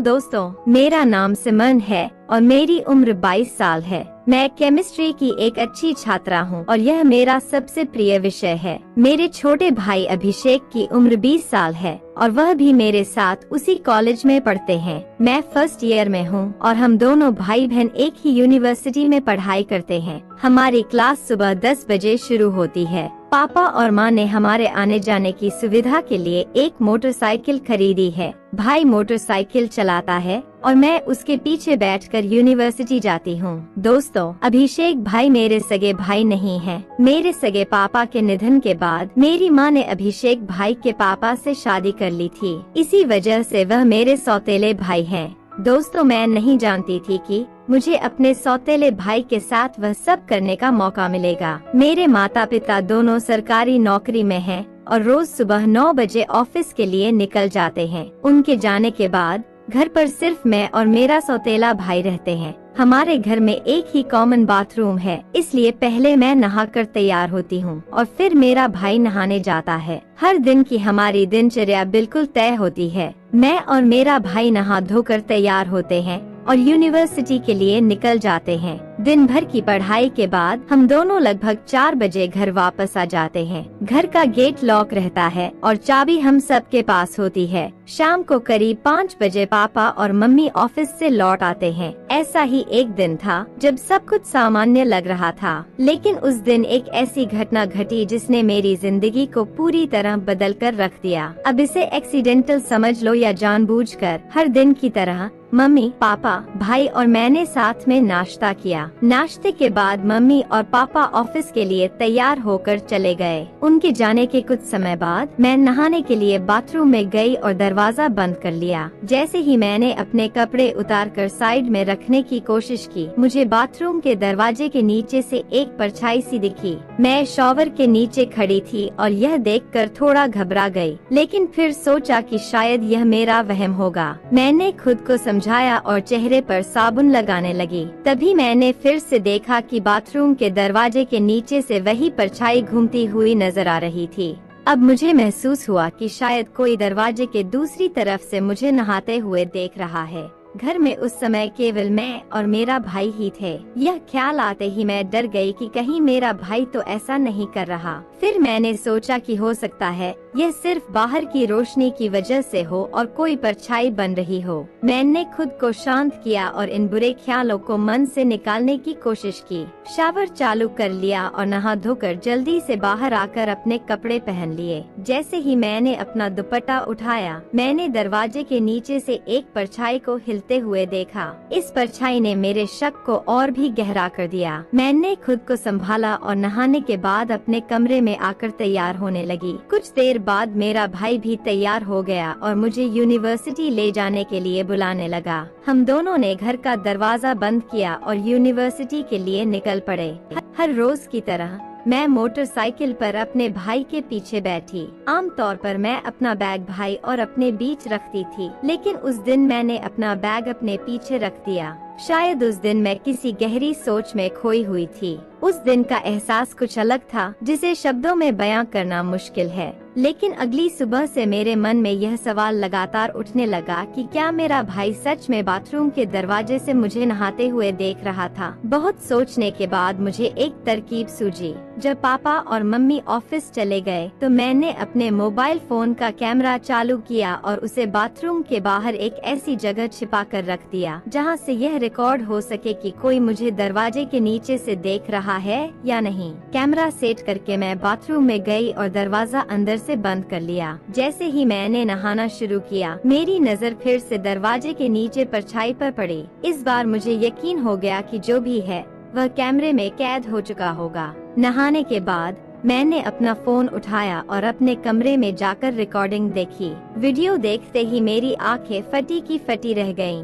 दोस्तों, मेरा नाम सिमरन है और मेरी उम्र 22 साल है। मैं केमिस्ट्री की एक अच्छी छात्रा हूँ और यह मेरा सबसे प्रिय विषय है। मेरे छोटे भाई अभिषेक की उम्र 20 साल है और वह भी मेरे साथ उसी कॉलेज में पढ़ते हैं। मैं फर्स्ट ईयर में हूँ और हम दोनों भाई बहन एक ही यूनिवर्सिटी में पढ़ाई करते हैं। हमारी क्लास सुबह 10 बजे शुरू होती है। पापा और माँ ने हमारे आने जाने की सुविधा के लिए एक मोटरसाइकिल खरीदी है। भाई मोटरसाइकिल चलाता है और मैं उसके पीछे बैठकर यूनिवर्सिटी जाती हूँ। दोस्तों, अभिषेक भाई मेरे सगे भाई नहीं है। मेरे सगे पापा के निधन के बाद मेरी माँ ने अभिषेक भाई के पापा से शादी कर ली थी। इसी वजह से वह मेरे सौतेले भाई हैं। दोस्तों, मैं नहीं जानती थी कि मुझे अपने सौतेले भाई के साथ वह सब करने का मौका मिलेगा। मेरे माता पिता दोनों सरकारी नौकरी में हैं और रोज सुबह 9 बजे ऑफिस के लिए निकल जाते हैं। उनके जाने के बाद घर पर सिर्फ मैं और मेरा सौतेला भाई रहते हैं। हमारे घर में एक ही कॉमन बाथरूम है, इसलिए पहले मैं नहाकर तैयार होती हूँ और फिर मेरा भाई नहाने जाता है। हर दिन की हमारी दिनचर्या बिल्कुल तय होती है। मैं और मेरा भाई नहा धोकर तैयार होते हैं और यूनिवर्सिटी के लिए निकल जाते हैं। दिन भर की पढ़ाई के बाद हम दोनों लगभग 4 बजे घर वापस आ जाते हैं। घर का गेट लॉक रहता है और चाबी हम सबके पास होती है। शाम को करीब 5 बजे पापा और मम्मी ऑफिस से लौट आते हैं। ऐसा ही एक दिन था जब सब कुछ सामान्य लग रहा था, लेकिन उस दिन एक ऐसी घटना घटी जिसने मेरी जिंदगी को पूरी तरह बदल कर रख दिया। अब इसे एक्सीडेंटल समझ लो या जानबूझकर, हर दिन की तरह मम्मी, पापा, भाई और मैंने साथ में नाश्ता किया। नाश्ते के बाद मम्मी और पापा ऑफिस के लिए तैयार होकर चले गए। उनके जाने के कुछ समय बाद मैं नहाने के लिए बाथरूम में गई और दरवाजा बंद कर लिया। जैसे ही मैंने अपने कपड़े उतारकर साइड में रखने की कोशिश की, मुझे बाथरूम के दरवाजे के नीचे से एक परछाई सी दिखी। मैं शॉवर के नीचे खड़ी थी और यह देखकर थोड़ा घबरा गई, लेकिन फिर सोचा कि शायद यह मेरा वहम होगा। मैंने खुद को समझाया और चेहरे पर साबुन लगाने लगी। तभी मैंने फिर से देखा कि बाथरूम के दरवाजे के नीचे से वही परछाई घूमती हुई नजर आ रही थी। अब मुझे महसूस हुआ कि शायद कोई दरवाजे के दूसरी तरफ से मुझे नहाते हुए देख रहा है। घर में उस समय केवल मैं और मेरा भाई ही थे। यह ख्याल आते ही मैं डर गई कि कहीं मेरा भाई तो ऐसा नहीं कर रहा। फिर मैंने सोचा कि हो सकता है यह सिर्फ बाहर की रोशनी की वजह से हो और कोई परछाई बन रही हो। मैंने खुद को शांत किया और इन बुरे ख्यालों को मन से निकालने की कोशिश की। शावर चालू कर लिया और नहा धोकर जल्दी से बाहर आकर अपने कपड़े पहन लिए। जैसे ही मैंने अपना दुपट्टा उठाया, मैंने दरवाजे के नीचे से एक परछाई को हिलते हुए देखा। इस परछाई ने मेरे शक को और भी गहरा कर दिया। मैंने खुद को संभाला और नहाने के बाद अपने कमरे में आकर तैयार होने लगी। कुछ देर बाद मेरा भाई भी तैयार हो गया और मुझे यूनिवर्सिटी ले जाने के लिए बुलाने लगा। हम दोनों ने घर का दरवाजा बंद किया और यूनिवर्सिटी के लिए निकल पड़े। हर रोज की तरह मैं मोटरसाइकिल पर अपने भाई के पीछे बैठी। आमतौर पर मैं अपना बैग भाई और अपने बीच रखती थी, लेकिन उस दिन मैंने अपना बैग अपने पीछे रख दिया। शायद उस दिन मैं किसी गहरी सोच में खोई हुई थी। उस दिन का एहसास कुछ अलग था, जिसे शब्दों में बयां करना मुश्किल है। लेकिन अगली सुबह से मेरे मन में यह सवाल लगातार उठने लगा कि क्या मेरा भाई सच में बाथरूम के दरवाजे से मुझे नहाते हुए देख रहा था। बहुत सोचने के बाद मुझे एक तरकीब सूझी। जब पापा और मम्मी ऑफिस चले गए तो मैंने अपने मोबाइल फोन का कैमरा चालू किया और उसे बाथरूम के बाहर एक ऐसी जगह छिपा कर रख दिया जहां से यह रिकॉर्ड हो सके कि कोई मुझे दरवाजे के नीचे से देख रहा है या नहीं। कैमरा सेट करके मैं बाथरूम में गई और दरवाजा अंदर से बंद कर लिया। जैसे ही मैंने नहाना शुरू किया, मेरी नजर फिर से दरवाजे के नीचे परछाई पर पड़ी। इस बार मुझे यकीन हो गया कि जो भी है वह कैमरे में कैद हो चुका होगा। नहाने के बाद मैंने अपना फोन उठाया और अपने कमरे में जाकर रिकॉर्डिंग देखी। वीडियो देखते ही मेरी आंखें फटी की फटी रह गयीं।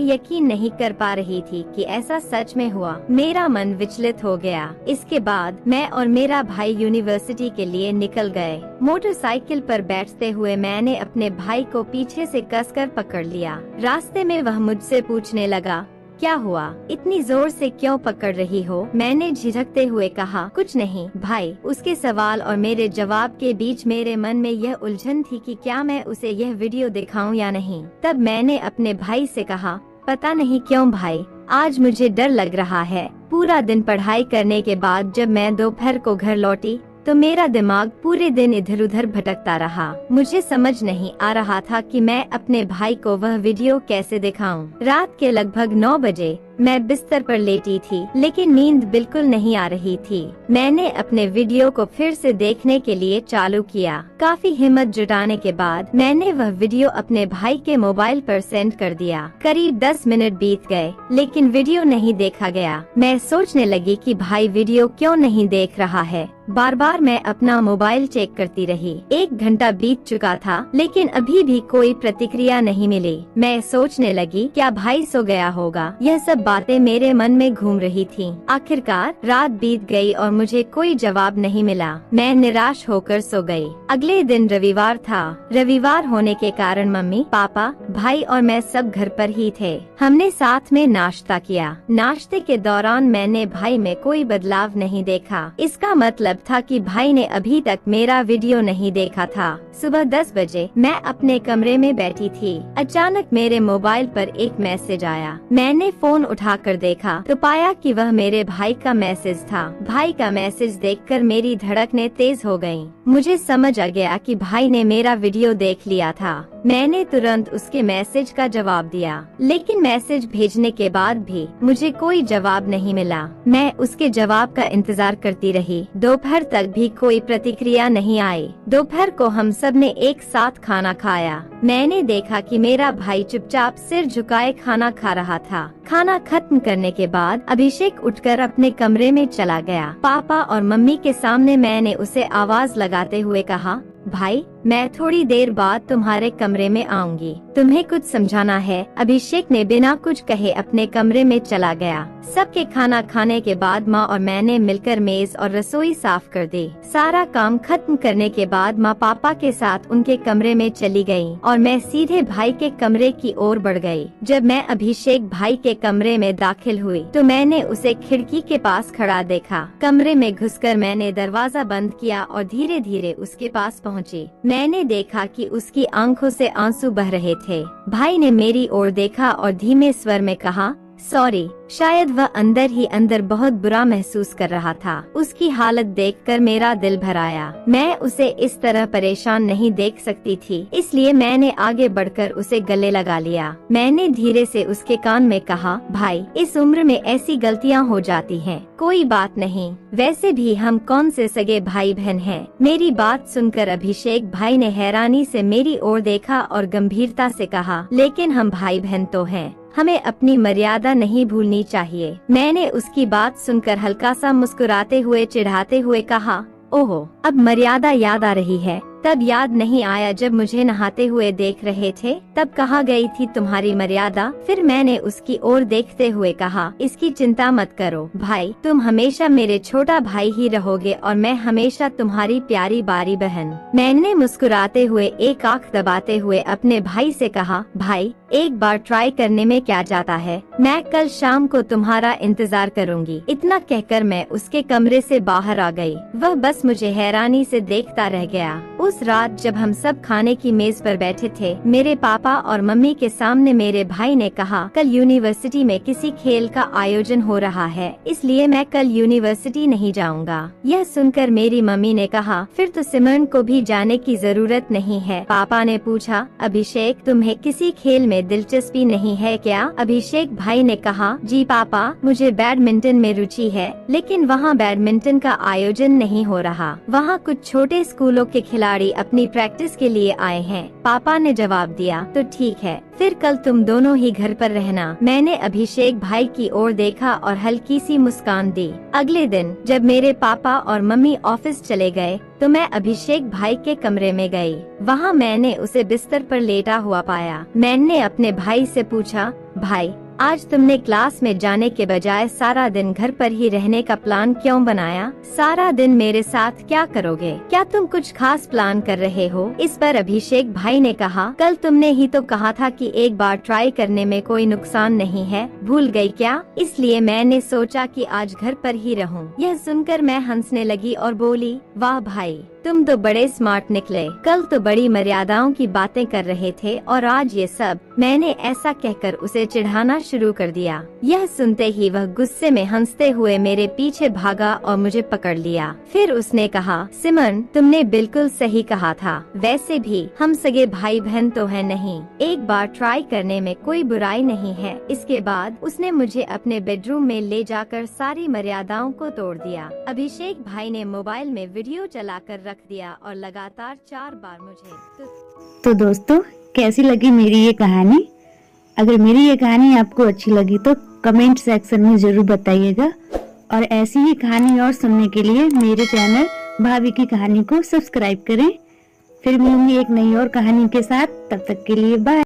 यकीन नहीं कर पा रही थी कि ऐसा सच में हुआ। मेरा मन विचलित हो गया। इसके बाद मैं और मेरा भाई यूनिवर्सिटी के लिए निकल गए। मोटरसाइकिल पर बैठते हुए मैंने अपने भाई को पीछे से कसकर पकड़ लिया। रास्ते में वह मुझसे पूछने लगा क्या हुआ, इतनी जोर से क्यों पकड़ रही हो? मैंने झिझकते हुए कहा, कुछ नहीं भाई। उसके सवाल और मेरे जवाब के बीच मेरे मन में यह उलझन थी कि क्या मैं उसे यह वीडियो दिखाऊं या नहीं। तब मैंने अपने भाई से कहा, पता नहीं क्यों भाई, आज मुझे डर लग रहा है। पूरा दिन पढ़ाई करने के बाद जब मैं दोपहर को घर लौटी तो मेरा दिमाग पूरे दिन इधर उधर भटकता रहा। मुझे समझ नहीं आ रहा था कि मैं अपने भाई को वह वीडियो कैसे दिखाऊं। रात के लगभग 9 बजे मैं बिस्तर पर लेटी थी, लेकिन नींद बिल्कुल नहीं आ रही थी। मैंने अपने वीडियो को फिर से देखने के लिए चालू किया। काफी हिम्मत जुटाने के बाद मैंने वह वीडियो अपने भाई के मोबाइल पर सेंड कर दिया। करीब 10 मिनट बीत गए, लेकिन वीडियो नहीं देखा गया। मैं सोचने लगी कि भाई वीडियो क्यों नहीं देख रहा है। बार बार मैं अपना मोबाइल चेक करती रही। 1 घंटा बीत चुका था, लेकिन अभी भी कोई प्रतिक्रिया नहीं मिली। मैं सोचने लगी, क्या भाई सो गया होगा? यह सब बातें मेरे मन में घूम रही थीं। आखिरकार रात बीत गई और मुझे कोई जवाब नहीं मिला। मैं निराश होकर सो गई। अगले दिन रविवार था। रविवार होने के कारण मम्मी, पापा, भाई और मैं सब घर पर ही थे। हमने साथ में नाश्ता किया। नाश्ते के दौरान मैंने भाई में कोई बदलाव नहीं देखा। इसका मतलब था कि भाई ने अभी तक मेरा वीडियो नहीं देखा था। सुबह 10 बजे मैं अपने कमरे में बैठी थी। अचानक मेरे मोबाइल पर एक मैसेज आया। मैंने फोन उठाकर देखा तो पाया कि वह मेरे भाई का मैसेज था। भाई का मैसेज देखकर मेरी धड़कनें तेज हो गईं। मुझे समझ आ गया कि भाई ने मेरा वीडियो देख लिया था। मैंने तुरंत उसके मैसेज का जवाब दिया, लेकिन मैसेज भेजने के बाद भी मुझे कोई जवाब नहीं मिला। मैं उसके जवाब का इंतजार करती रही। दोपहर तक भी कोई प्रतिक्रिया नहीं आई। दोपहर को हम सब ने एक साथ खाना खाया। मैंने देखा कि मेरा भाई चुपचाप सिर झुकाए खाना खा रहा था। खाना खत्म करने के बाद अभिषेक उठकर अपने कमरे में चला गया। पापा और मम्मी के सामने मैंने उसे आवाज लगाते हुए कहा, भाई मैं थोड़ी देर बाद तुम्हारे कमरे में आऊंगी, तुम्हें कुछ समझाना है। अभिषेक ने बिना कुछ कहे अपने कमरे में चला गया। सबके खाना खाने के बाद माँ और मैंने मिलकर मेज और रसोई साफ कर दी। सारा काम खत्म करने के बाद माँ पापा के साथ उनके कमरे में चली गयी और मैं सीधे भाई के कमरे की ओर बढ़ गई। जब मैं अभिषेक भाई के कमरे में दाखिल हुई तो मैंने उसे खिड़की के पास खड़ा देखा। कमरे में घुसकर मैंने दरवाजा बंद किया और धीरे धीरे उसके पास पहुँची। मैंने देखा कि उसकी आंखों से आंसू बह रहे थे। भाई ने मेरी ओर देखा और धीमे स्वर में कहा, सॉरी। शायद वह अंदर ही अंदर बहुत बुरा महसूस कर रहा था। उसकी हालत देखकर मेरा दिल भर आया। मैं उसे इस तरह परेशान नहीं देख सकती थी, इसलिए मैंने आगे बढ़कर उसे गले लगा लिया। मैंने धीरे से उसके कान में कहा, भाई इस उम्र में ऐसी गलतियां हो जाती हैं, कोई बात नहीं। वैसे भी हम कौन से सगे भाई बहन हैं। मेरी बात सुनकर अभिषेक भाई ने हैरानी से मेरी ओर देखा और गंभीरता से कहा, लेकिन हम भाई बहन तो हैं, हमें अपनी मर्यादा नहीं भूलनी चाहिए। मैंने उसकी बात सुनकर हल्का सा मुस्कुराते हुए चिढ़ाते हुए कहा, ओहो, अब मर्यादा याद आ रही है। तब याद नहीं आया जब मुझे नहाते हुए देख रहे थे, तब कहाँ गई थी तुम्हारी मर्यादा? फिर मैंने उसकी ओर देखते हुए कहा, इसकी चिंता मत करो भाई, तुम हमेशा मेरे छोटा भाई ही रहोगे और मैं हमेशा तुम्हारी प्यारी बारी बहन। मैंने मुस्कुराते हुए एक आंख दबाते हुए अपने भाई से कहा, भाई एक बार ट्राई करने में क्या जाता है, मैं कल शाम को तुम्हारा इंतजार करूंगी। इतना कहकर मैं उसके कमरे से बाहर आ गई। वह बस मुझे हैरानी से देखता रह गया। उस रात जब हम सब खाने की मेज पर बैठे थे, मेरे पापा और मम्मी के सामने मेरे भाई ने कहा, कल यूनिवर्सिटी में किसी खेल का आयोजन हो रहा है, इसलिए मैं कल यूनिवर्सिटी नहीं जाऊंगा। यह सुनकर मेरी मम्मी ने कहा, फिर तो सिमरन को भी जाने की जरूरत नहीं है। पापा ने पूछा, अभिषेक तुम्हें किसी खेल में दिलचस्पी नहीं है क्या? अभिषेक भाई ने कहा, जी पापा, मुझे बैडमिंटन में रुचि है, लेकिन वहाँ बैडमिंटन का आयोजन नहीं हो रहा। वहाँ कुछ छोटे स्कूलों के खिलाड़ी अपनी प्रैक्टिस के लिए आए हैं। पापा ने जवाब दिया, तो ठीक है, फिर कल तुम दोनों ही घर पर रहना। मैंने अभिषेक भाई की ओर देखा और हल्की सी मुस्कान दी। अगले दिन जब मेरे पापा और मम्मी ऑफिस चले गए तो मैं अभिषेक भाई के कमरे में गई। वहाँ मैंने उसे बिस्तर पर लेटा हुआ पाया। मैंने अपने भाई से पूछा, भाई आज तुमने क्लास में जाने के बजाय सारा दिन घर पर ही रहने का प्लान क्यों बनाया? सारा दिन मेरे साथ क्या करोगे? क्या तुम कुछ खास प्लान कर रहे हो? इस पर अभिषेक भाई ने कहा, कल तुमने ही तो कहा था कि एक बार ट्राई करने में कोई नुकसान नहीं है, भूल गई क्या? इसलिए मैंने सोचा कि आज घर पर ही रहूं। यह सुनकर मैं हंसने लगी और बोली, वाह भाई, तुम तो बड़े स्मार्ट निकले। कल तो बड़ी मर्यादाओं की बातें कर रहे थे और आज ये सब। मैंने ऐसा कहकर उसे चिढ़ाना शुरू कर दिया। यह सुनते ही वह गुस्से में हंसते हुए मेरे पीछे भागा और मुझे पकड़ लिया। फिर उसने कहा, सिमन, तुमने बिल्कुल सही कहा था। वैसे भी हम सगे भाई बहन तो है नहीं, एक बार ट्राई करने में कोई बुराई नहीं है। इसके बाद उसने मुझे अपने बेडरूम में ले जाकर सारी मर्यादाओं को तोड़ दिया। अभिषेक भाई ने मोबाइल में वीडियो चलाकर रख दिया और लगातार 4 बार मुझे तो दोस्तों, कैसी लगी मेरी ये कहानी? अगर मेरी ये कहानी आपको अच्छी लगी तो कमेंट सेक्शन में जरूर बताइएगा और ऐसी ही कहानी और सुनने के लिए मेरे चैनल भाभी की कहानी को सब्सक्राइब करें। फिर मिलूंगी एक नई और कहानी के साथ, तब तक के लिए बाय।